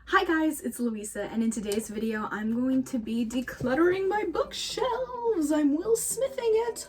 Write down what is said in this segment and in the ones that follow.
Hi guys, it's Louisa, and in today's video I'm going to be decluttering my bookshelves. I'm Will Smithing it.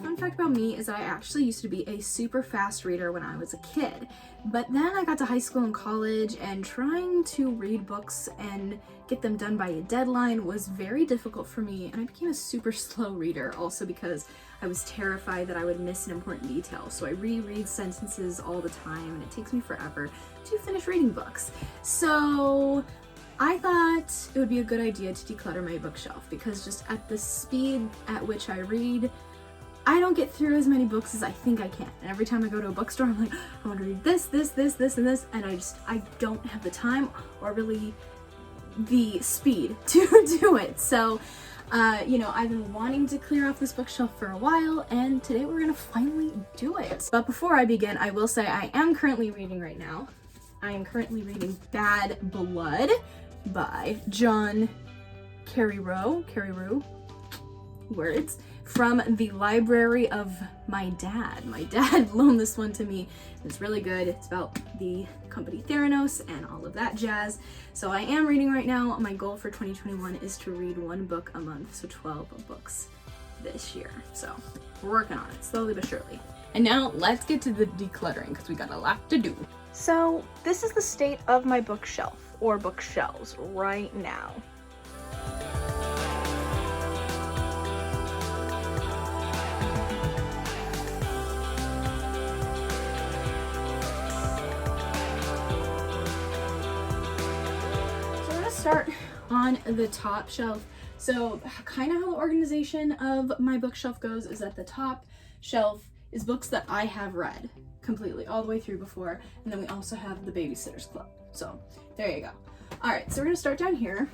Fun fact about me is I actually used to be a super fast reader when I was a kid, but then I got to high school and college, and trying to read books and get them done by a deadline was very difficult for me, and I became a super slow reader, also because I was terrified that I would miss an important detail. So I reread sentences all the time, and it takes me forever to finish reading books. So I thought it would be a good idea to declutter my bookshelf, because just at the speed at which I read, I don't get through as many books as I think I can. And every time I go to a bookstore, I'm like, I want to read this, and this, and I don't have the time or really the speed to do it. So I've been wanting to clear off this bookshelf for a while, and today we're gonna finally do it. But before I begin, I will say I am currently reading right now. I am currently reading Bad Blood by John Carreyrou, words, from the library of my dad. My dad loaned this one to me. It's really good. It's about the company Theranos and all of that jazz. So I am reading right now. My goal for 2021 is to read one book a month, so 12 books this year. So we're working on it, slowly but surely. And now let's get to the decluttering, because we got a lot to do. So this is the state of my bookshelf, or bookshelves, right now. Start on the top shelf. So kind of how the organization of my bookshelf goes is that the top shelf is books that I have read completely all the way through before, and then we also have the Babysitters Club. So there you go. All right, so we're gonna start down here.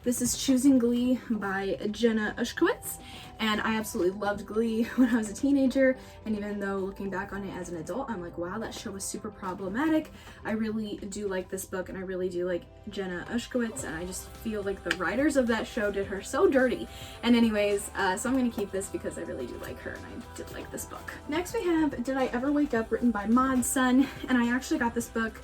This is Choosing Glee by Jenna Ushkowitz, and I absolutely loved Glee when I was a teenager, and even though looking back on it as an adult, I'm like, wow, that show was super problematic. I really do like this book, and I really do like Jenna Ushkowitz, and I just feel like the writers of that show did her so dirty. And anyways, so I'm gonna keep this because I really do like her, and I did like this book. Next we have Did I Ever Wake Up, written by Maud's Son, and I actually got this book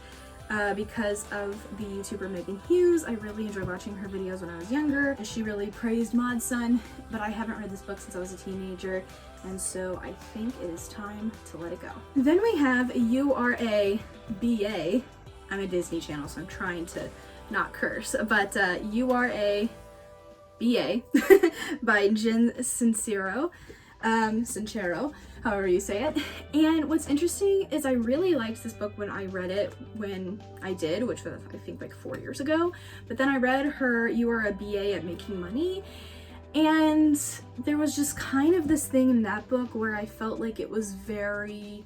because of the YouTuber Megan Hughes. I really enjoyed watching her videos when I was younger, and she really praised Maud's Son, but I haven't read this book since I was a teenager, and so I think it is time to let it go. Then we have You Are a BA. I'm a Disney Channel, so I'm trying to not curse, but You Are a BA by Jen Sincero, however you say it. And what's interesting is I really liked this book when I read it when I did, which was I think like 4 years ago. But then I read her You Are a BA at Making Money, and there was just kind of this thing in that book where I felt like it was very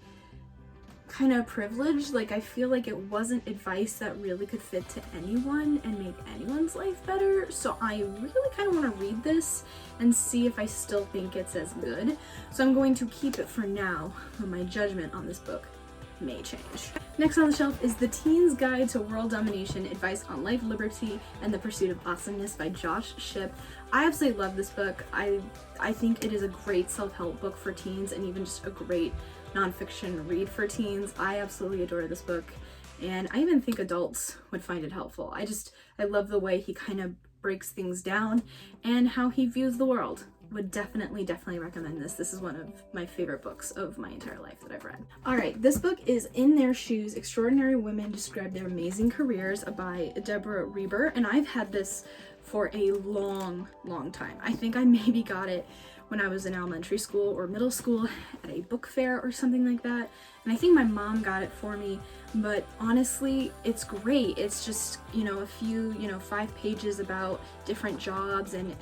kind of privileged. Like I feel like it wasn't advice that really could fit to anyone and make anyone's life better. So I really kind of want to read this and see if I still think it's as good. So I'm going to keep it for now, but my judgment on this book may change. Next on the shelf is The Teen's Guide to World Domination, Advice on Life, Liberty, and the Pursuit of Awesomeness by Josh Shipp. I absolutely love this book. I think it is a great self-help book for teens, and even just a great nonfiction read for teens. I absolutely adore this book, and I even think adults would find it helpful. I love the way he kind of breaks things down and how he views the world. Would definitely recommend this. This is one of my favorite books of my entire life that I've read. All right, this book is In Their Shoes, Extraordinary Women Describe Their Amazing Careers by Deborah Rieber, and I've had this for a long time. I think I maybe got it when I was in elementary school or middle school at a book fair or something like that. And I think my mom got it for me, but honestly, it's great. It's just, a few, 5 pages about different jobs and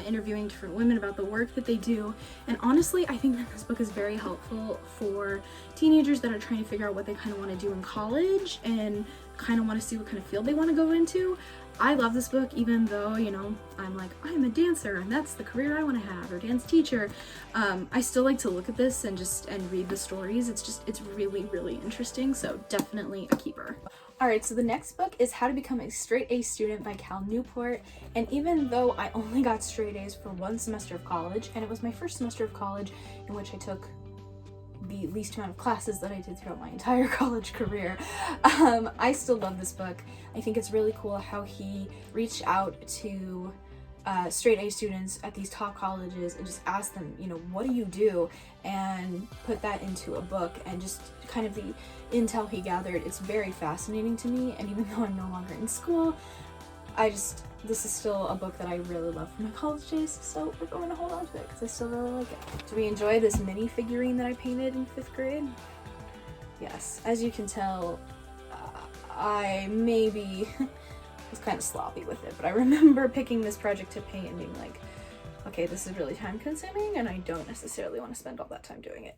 interviewing different women about the work that they do. And honestly, I think that this book is very helpful for teenagers that are trying to figure out what they kind of want to do in college and kind of want to see what kind of field they want to go into. I love this book, even though, I'm like, I'm a dancer and that's the career I want to have, or dance teacher. I still like to look at this and read the stories. It's really interesting. So definitely a keeper. All right, so the next book is How to Become a Straight A Student by Cal Newport. And even though I only got straight A's for one semester of college, and it was my first semester of college in which I took the least amount of classes that I did throughout my entire college career. I still love this book. I think it's really cool how he reached out to straight A students at these top colleges and just asked them, you know, what do you do? And put that into a book, and just kind of the intel he gathered. It's very fascinating to me, and even though I'm no longer in school, this is still a book that I really love from my college days, so we're going to hold on to it because I still really like it. Do we enjoy this mini figurine that I painted in 5th grade? Yes. As you can tell, I maybe was kind of sloppy with it, but I remember picking this project to paint and being like, okay, this is really time consuming and I don't necessarily want to spend all that time doing it.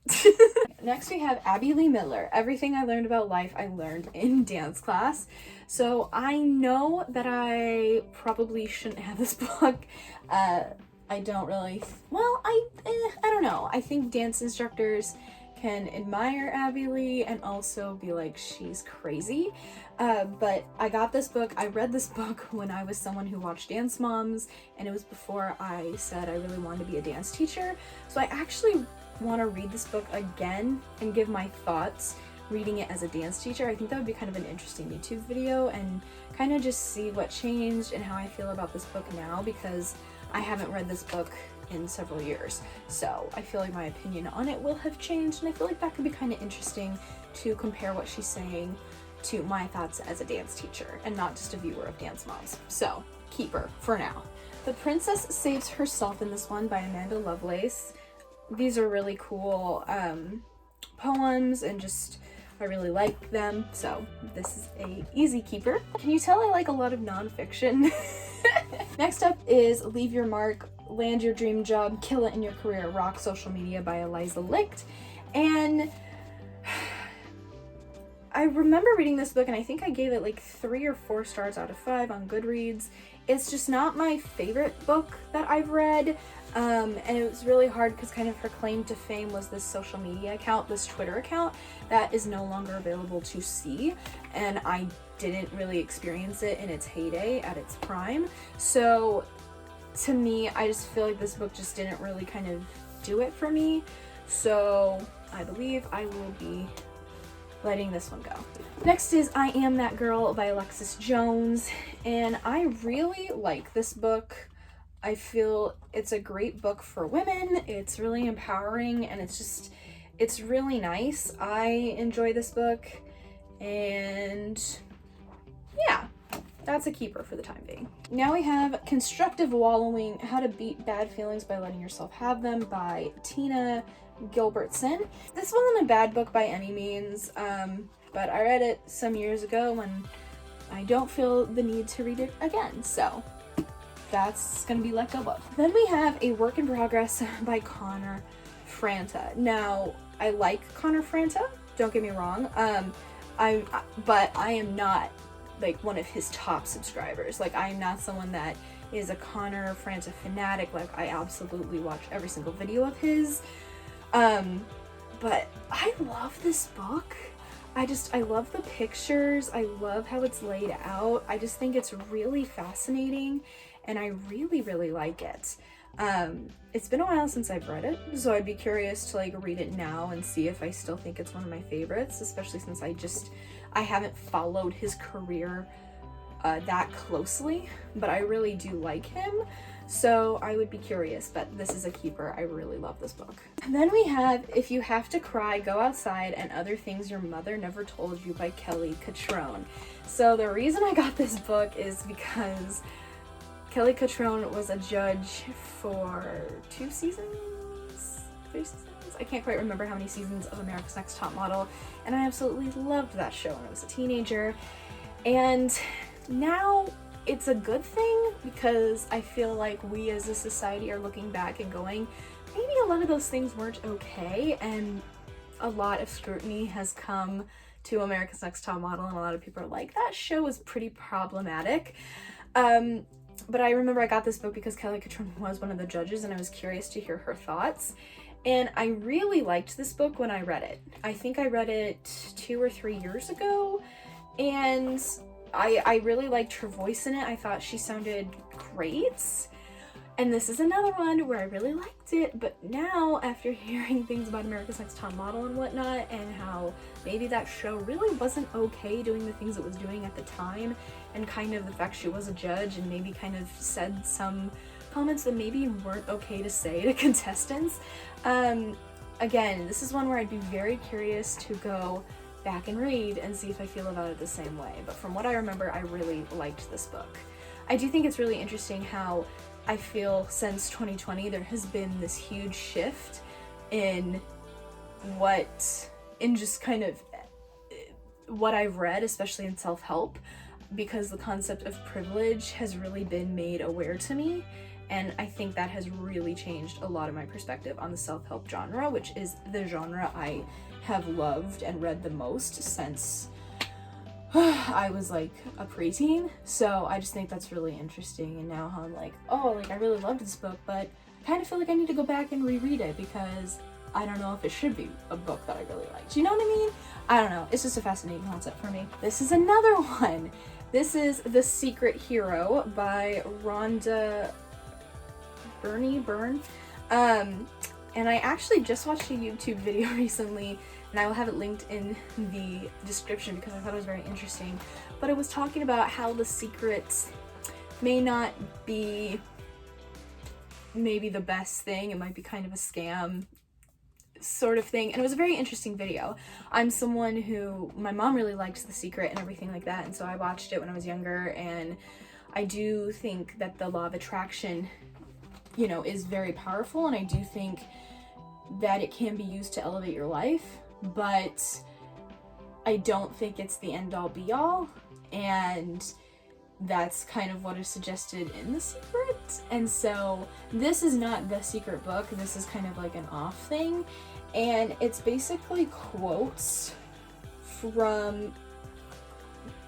Next we have Abby Lee Miller. Everything I learned about life I learned in dance class. So I know that I probably shouldn't have this book. I don't really, well, I don't know. I think dance instructors can admire Abby Lee and also be like, she's crazy. But I got this book, I read this book when I was someone who watched Dance Moms, and it was before I said I really wanted to be a dance teacher. So I actually want to read this book again and give my thoughts reading it as a dance teacher. I think that would be kind of an interesting YouTube video, and kind of just see what changed and how I feel about this book now, because I haven't read this book in several years. So I feel like my opinion on it will have changed, and I feel like that could be kind of interesting to compare what she's saying to my thoughts as a dance teacher and not just a viewer of Dance Moms. So keep her for now. The Princess Saves Herself in this one by Amanda Lovelace. These are really cool poems, and just I really like them, so this is a easy keeper. Can you tell I like a lot of nonfiction? Next up is Leave Your Mark, Land Your Dream Job, Kill It in Your Career, Rock Social Media by Eliza Licht. And I remember reading this book and I think I gave it like 3 or 4 stars out of 5 on Goodreads. It's just not my favorite book that I've read. And it was really hard because kind of her claim to fame was this social media account, this Twitter account that is no longer available to see. And I didn't really experience it in its heyday at its prime. So to me, I just feel like this book just didn't really kind of do it for me. So I believe I will be letting this one go. Next is I Am That Girl by Alexis Jones. And I really like this book. I feel it's a great book for women. It's really empowering, and it's really nice. I enjoy this book, and yeah, that's a keeper for the time being. Now we have Constructive Wallowing, How to Beat Bad Feelings by Letting Yourself Have Them by Tina Gilbertson. This wasn't a bad book by any means, but I read it some years ago and I don't feel the need to read it again, so that's gonna be let go of. Then we have A Work in Progress by Connor Franta. Now, I like Connor Franta, don't get me wrong, but I am not like one of his top subscribers. Like, I am not someone that is a Connor Franta fanatic. Like, I absolutely watch every single video of his. But I love this book. I love the pictures. I love how it's laid out. I just think it's really fascinating, and I really, really like it. It's been a while since I've read it, so I'd be curious to like read it now and see if I still think it's one of my favorites, especially since I haven't followed his career that closely, but I really do like him, so I would be curious. But this is a keeper. I really love this book. And then we have If You Have to Cry, Go Outside and Other Things Your Mother Never Told You by Kelly Catrone. So the reason I got this book is because Kelly Catrone was a judge for 2 seasons? 3 seasons? I can't quite remember how many seasons of America's Next Top Model, and I absolutely loved that show when I was a teenager. And now it's a good thing, because I feel like we as a society are looking back and going, maybe a lot of those things weren't okay, and a lot of scrutiny has come to America's Next Top Model, and a lot of people are like, that show was pretty problematic. But I remember I got this book because Kelly Catrone was one of the judges, and I was curious to hear her thoughts. And I really liked this book when I read it. I think I read it 2 or 3 years ago, and I really liked her voice in it. I thought she sounded great. And this is another one where I really liked it, but now after hearing things about America's Next Top Model and whatnot, and how maybe that show really wasn't okay doing the things it was doing at the time, and kind of the fact she was a judge and maybe kind of said some comments that maybe weren't okay to say to contestants. Again, this is one where I'd be very curious to go back and read and see if I feel about it the same way. But from what I remember, I really liked this book. I do think it's really interesting how I feel since 2020 there has been this huge shift in just kind of what I've read, especially in self-help, because the concept of privilege has really been made aware to me, and I think that has really changed a lot of my perspective on the self-help genre, which is the genre I have loved and read the most since I was like a preteen. So I just think that's really interesting, and now I'm like, oh, like I really loved this book, but I kind of feel like I need to go back and reread it because I don't know if it should be a book that I really liked. You know what I mean? I don't know. It's just a fascinating concept for me. This is another one. This is The Secret Hero by Rhonda Byrne. And I actually just watched a YouTube video recently, and I will have it linked in the description because I thought it was very interesting. But it was talking about how the secrets may not be maybe the best thing. It might be kind of a scam sort of thing. And it was a very interesting video. I'm someone who, my mom really liked The Secret and everything like that, and so I watched it when I was younger, and I do think that the law of attraction, you know, is very powerful, and I do think that it can be used to elevate your life, but I don't think it's the end-all be-all, and that's kind of what is suggested in The Secret. And so this is not the secret book, this is kind of like an off thing, and it's basically quotes from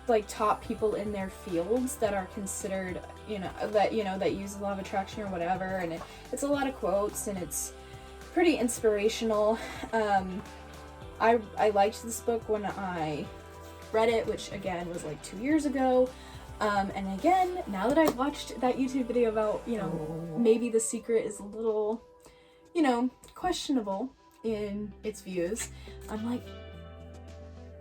like top people in their fields that are considered, that use the law of attraction or whatever, and it's a lot of quotes, and it's pretty inspirational. I liked this book when I read it, which again was like 2 years ago. And again, now that I've watched that YouTube video about, maybe The Secret is a little, questionable in its views, I'm like,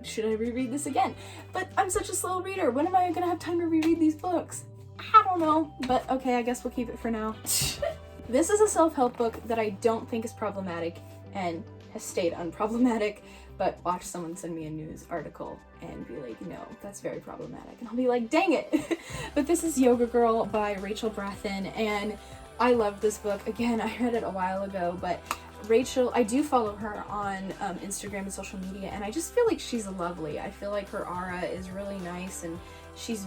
should I reread this again? But I'm such a slow reader. When am I gonna have time to reread these books? I don't know, but okay, I guess we'll keep it for now. This is a self-help book that I don't think is problematic and has stayed unproblematic, but watch someone send me a news article and be like, no, that's very problematic. And I'll be like, dang it. But this is Yoga Girl by Rachel Brathan, and I love this book. Again, I read it a while ago, but Rachel, I do follow her on Instagram and social media, and I just feel like she's lovely. I feel like her aura is really nice, and she's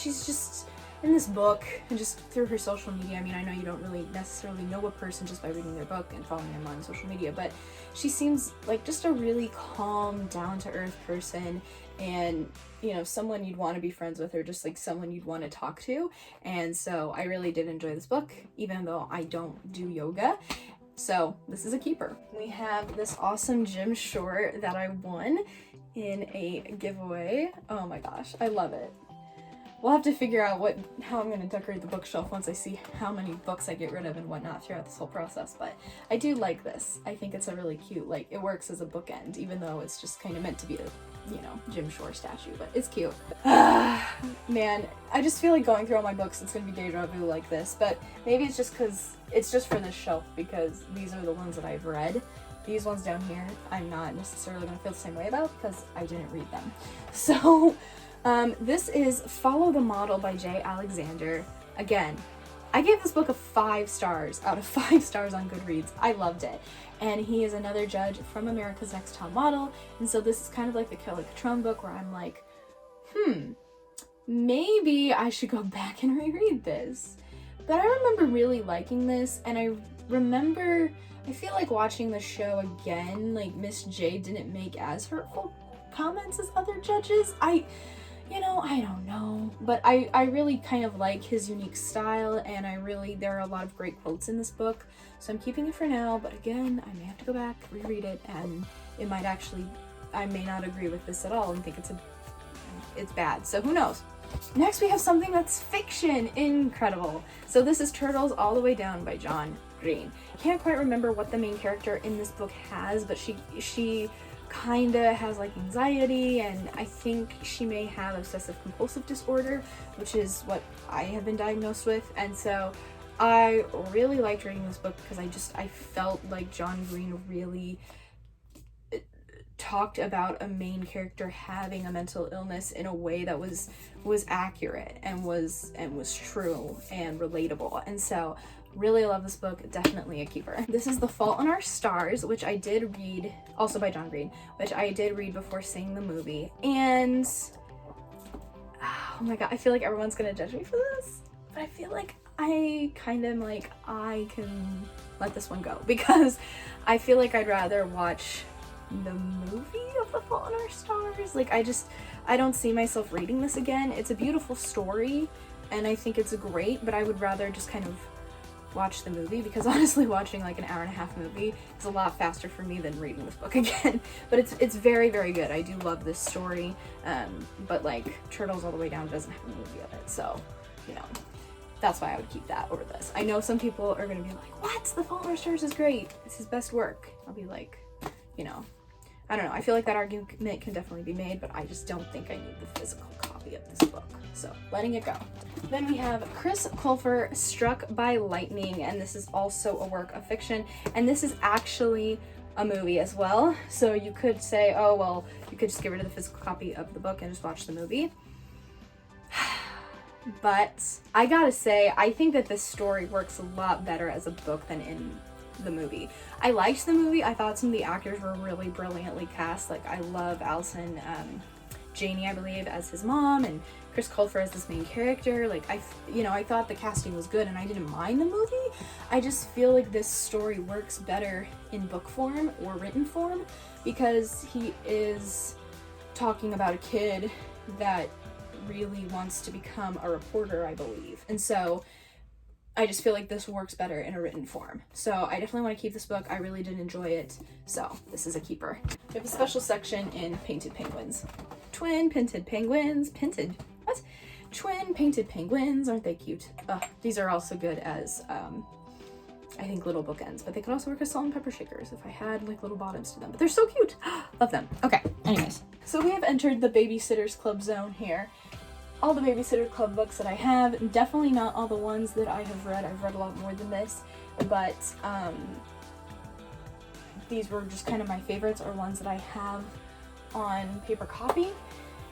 just in this book, and just through her social media. I mean, I know you don't really necessarily know a person just by reading their book and following them on social media, but she seems like just a really calm, down-to-earth person, and someone you'd want to be friends with, or just like someone you'd want to talk to. And so I really did enjoy this book, even though I don't do yoga. So this is a keeper. We have this awesome gym short that I won in a giveaway. Oh my gosh, I love it. We'll have to figure out how I'm going to decorate the bookshelf once I see how many books I get rid of and whatnot throughout this whole process, but I do like this. I think it's a really cute, it works as a bookend, even though it's just kind of meant to be a, Jim Shore statue, but it's cute. Man, I just feel like going through all my books, it's going to be deja vu like this, but maybe it's just because it's just for this shelf, because these are the ones that I've read. These ones down here, I'm not necessarily going to feel the same way about because I didn't read them. So, this is Follow the Model by J. Alexander. Again, I gave this book a 5 stars out of 5 stars on Goodreads. I loved it. And he is another judge from America's Next Top Model. And so this is kind of like the Kelly Catrone book where I'm like, maybe I should go back and reread this. But I remember really liking this, and I feel like watching the show again, like Miss J didn't make as hurtful comments as other judges. I don't know, but I really kind of like his unique style, and there are a lot of great quotes in this book, so I'm keeping it for now. But again, I may have to go back, reread it, and I may not agree with this at all and think it's a it's bad, so who knows. Next we have something that's fiction. Incredible. So this is Turtles All the Way Down by John Green. Can't quite remember what the main character in this book has, but she kinda has like anxiety, and I think she may have obsessive compulsive disorder, which is what I have been diagnosed with. And so I really liked reading this book because I felt like John Green really talked about a main character having a mental illness in a way that was accurate and was true and relatable. And so really love this book, definitely a keeper. This is The Fault in Our Stars, which I did read, also by John Green, which I did read before seeing the movie. And oh my god, I feel like everyone's gonna judge me for this, but I feel like I kind of like, I can let this one go because I feel like I'd rather watch the movie of The Fault in Our Stars. Like I don't see myself reading this again. It's a beautiful story and I think it's great, but I would rather just kind of watch the movie, because honestly watching like an hour-and-a-half movie is a lot faster for me than reading this book again. But it's very, very good. I do love this story, but like Turtles All the Way Down doesn't have a movie of it, so you know, that's why I would keep that over this. I know some people are gonna be like, what? The Fault in Our Stars is great, it's his best work. I'll be like, you know, I don't know, I feel like that argument can definitely be made, but I just don't think I need the physical copy of this book, so letting it go. Then we have Chris Colfer, Struck by Lightning, and this is also a work of fiction, and this is actually a movie as well. So you could say, oh well, you could just get rid of the physical copy of the book and just watch the movie. But I gotta say, I think that this story works a lot better as a book than in the movie. I liked the movie. I thought some of the actors were really brilliantly cast. Like I love Allison Janney, I believe, as his mom, and Chris Colfer as this main character. Like I thought the casting was good and I didn't mind the movie. I just feel like this story works better in book form or written form because he is talking about a kid that really wants to become a reporter, I believe. And so I just feel like this works better in a written form. So I definitely want to keep this book. I really did enjoy it. So this is a keeper. We have a special section in Painted Penguins. Twin painted penguins. Painted? What? Twin painted penguins. Aren't they cute? These are also good as, I think, little bookends. But they could also work as salt and pepper shakers if I had like little bottoms to them. But they're so cute. Love them. Okay, anyways. So we have entered the Babysitters Club zone here. All the Babysitter Club books that I have, definitely not all the ones that I have read. I've read a lot more than this, but these were just kind of my favorites, or ones that I have on paper copy.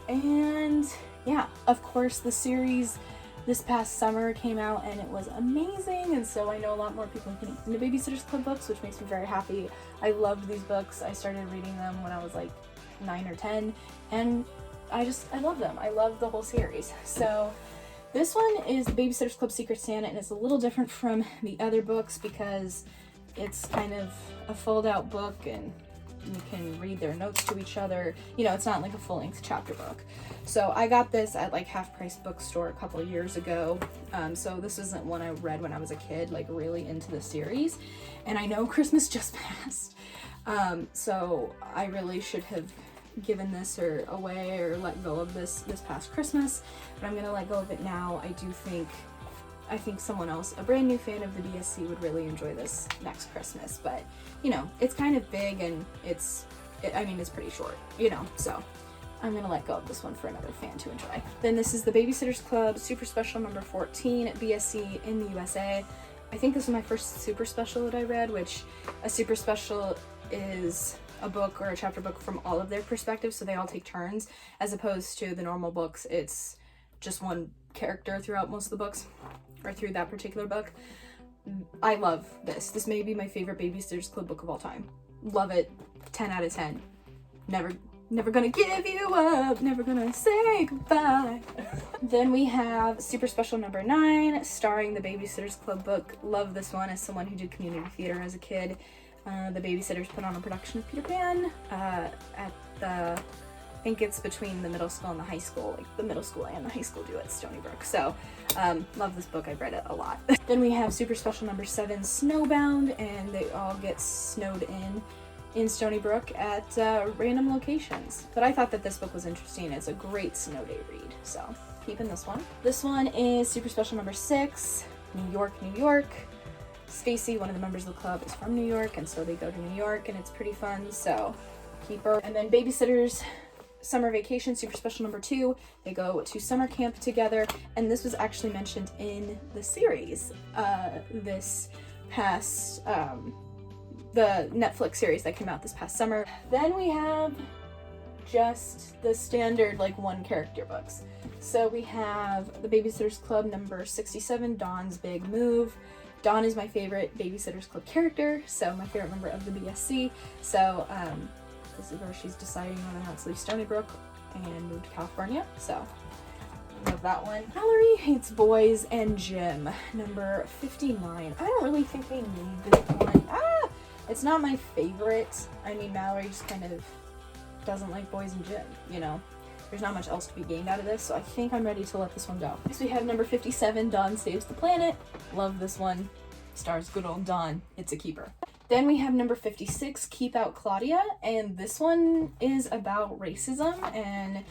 And yeah, of course the series this past summer came out and it was amazing, and so I know a lot more people are getting into Babysitters Club books, which makes me very happy. I loved these books. I started reading them when I was like 9 or 10, and I love them. I love the whole series. So this one is the Babysitter's Club Secret Santa, and it's a little different from the other books because it's kind of a fold-out book and you can read their notes to each other. You know, it's not like a full-length chapter book. So I got this at like Half Price Bookstore a couple of years ago. So this isn't one I read when I was a kid, like really into the series. And I know Christmas just passed. So I really should have given this or away or let go of this past Christmas, but I'm gonna let go of it now. I think someone else, a brand new fan of the BSC, would really enjoy this next Christmas. But you know, it's kind of big and it's pretty short, you know, so I'm gonna let go of this one for another fan to enjoy. Then this is the Babysitters Club Super Special number 14 BSC in the USA. I think this was my first super special that I read, which a super special is a book or a chapter book from all of their perspectives, so they all take turns, as opposed to the normal books, it's just one character throughout most of the books, or through that particular book. I love this. This may be my favorite Babysitters Club book of all time. Love it. 10 out of 10. Never gonna give you up, never gonna say goodbye. Then we have Super Special number 9, starring the Babysitters Club book. Love this one as someone who did community theater as a kid. The Babysitters put on a production of Peter Pan at the, I think it's between the middle school and the high school, like the middle school and the high school do at Stony Brook. So love this book. I've read it a lot. Then we have Super Special number 7, Snowbound, and they all get snowed in in Stony Brook at random locations. But I thought that this book was interesting. It's a great snow day read, so keeping this one. This one is Super Special number 6, New York, New York. Stacy, one of the members of the club, is from New York, and so they go to New York, and it's pretty fun, so keep her. And then Babysitters Summer Vacation, Super Special number 2. They go to summer camp together, and this was actually mentioned in the series this past, the Netflix series that came out this past summer. Then we have just the standard, like, one character books. So we have the Babysitters Club number 67, Dawn's Big Move. Dawn is my favorite Babysitters Club character, so my favorite member of the BSC. So this is where she's deciding whether or not to leave Stony Brook and move to California. So I love that one. Mallory Hates Boys and Gym, number 59. I don't really think they need this one. It's not my favorite. I mean, Mallory just kind of doesn't like boys and gym, you know. There's not much else to be gained out of this, so I think I'm ready to let this one go. Next we have number 57, Dawn Saves the Planet. Love this one. Stars good old Dawn. It's a keeper. Then we have number 56, Keep Out Claudia, and this one is about racism and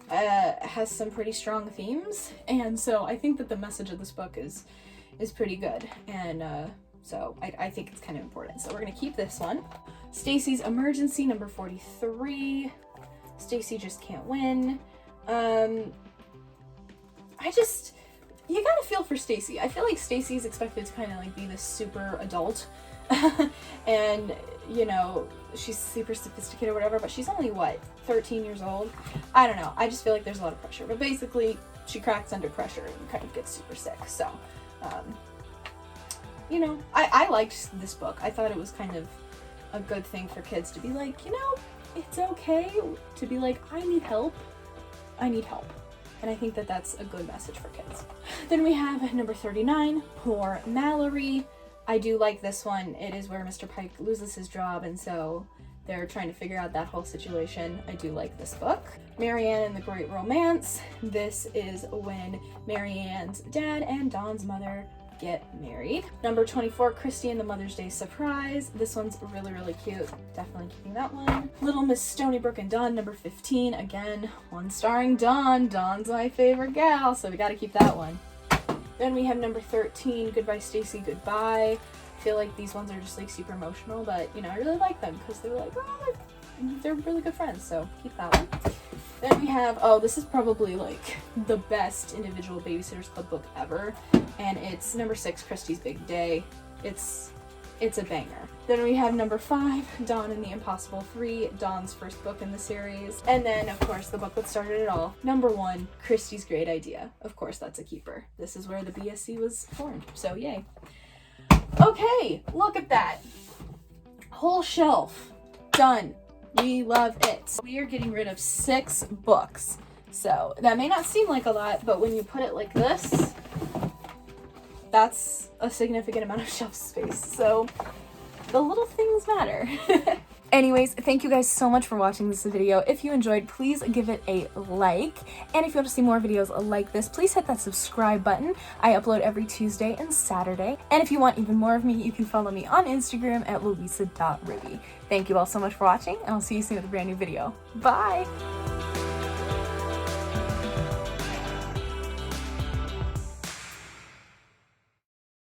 has some pretty strong themes, and so I think that the message of this book is pretty good, and so I think it's kind of important. So we're gonna keep this one. Stacy's Emergency, number 43. Stacy Just Can't Win. You gotta feel for Stacy. I feel like Stacy's expected to kind of like be this super adult and, you know, she's super sophisticated or whatever, but she's only, what, 13 years old? I don't know. I just feel like there's a lot of pressure, but basically she cracks under pressure and kind of gets super sick. So, you know, I liked this book. I thought it was kind of a good thing for kids to be like, you know, it's okay to be like, I need help. I need help. And I think that that's a good message for kids. Then we have number 39, Poor Malory. I do like this one. It is where Mr. Pike loses his job, and so they're trying to figure out that whole situation. I do like this book. Marianne and the Great Romance. This is when Marianne's dad and Dawn's mother get married. Number 24, Christy and the Mother's Day Surprise. This one's really, really cute. Definitely keeping that one. Little Miss Stony Brook and Dawn, number 15. Again, one starring Dawn. Dawn's my favorite gal, so we gotta keep that one. Then we have number 13, Goodbye Stacy, Goodbye. I feel like these ones are just like super emotional, but you know, I really like them because they're like, oh, they're really good friends, so keep that one. Then we have, oh, this is probably like the best individual Babysitters Club book ever, and it's number 6, Christy's Big Day. It's a banger. Then we have number 5, Dawn and the Impossible 3, Dawn's first book in the series. And then, of course, the book that started it all, number 1, Christy's Great Idea. Of course, that's a keeper. This is where the BSC was formed, so yay. Okay, look at that. Whole shelf. Done. We love it. We are getting rid of 6 books. So that may not seem like a lot, but when you put it like this, that's a significant amount of shelf space. So the little things matter. Anyways, thank you guys so much for watching this video. If you enjoyed, please give it a like. And if you want to see more videos like this, please hit that subscribe button. I upload every Tuesday and Saturday. And if you want even more of me, you can follow me on Instagram at louisa.ruby. Thank you all so much for watching, and I'll see you soon with a brand new video. Bye!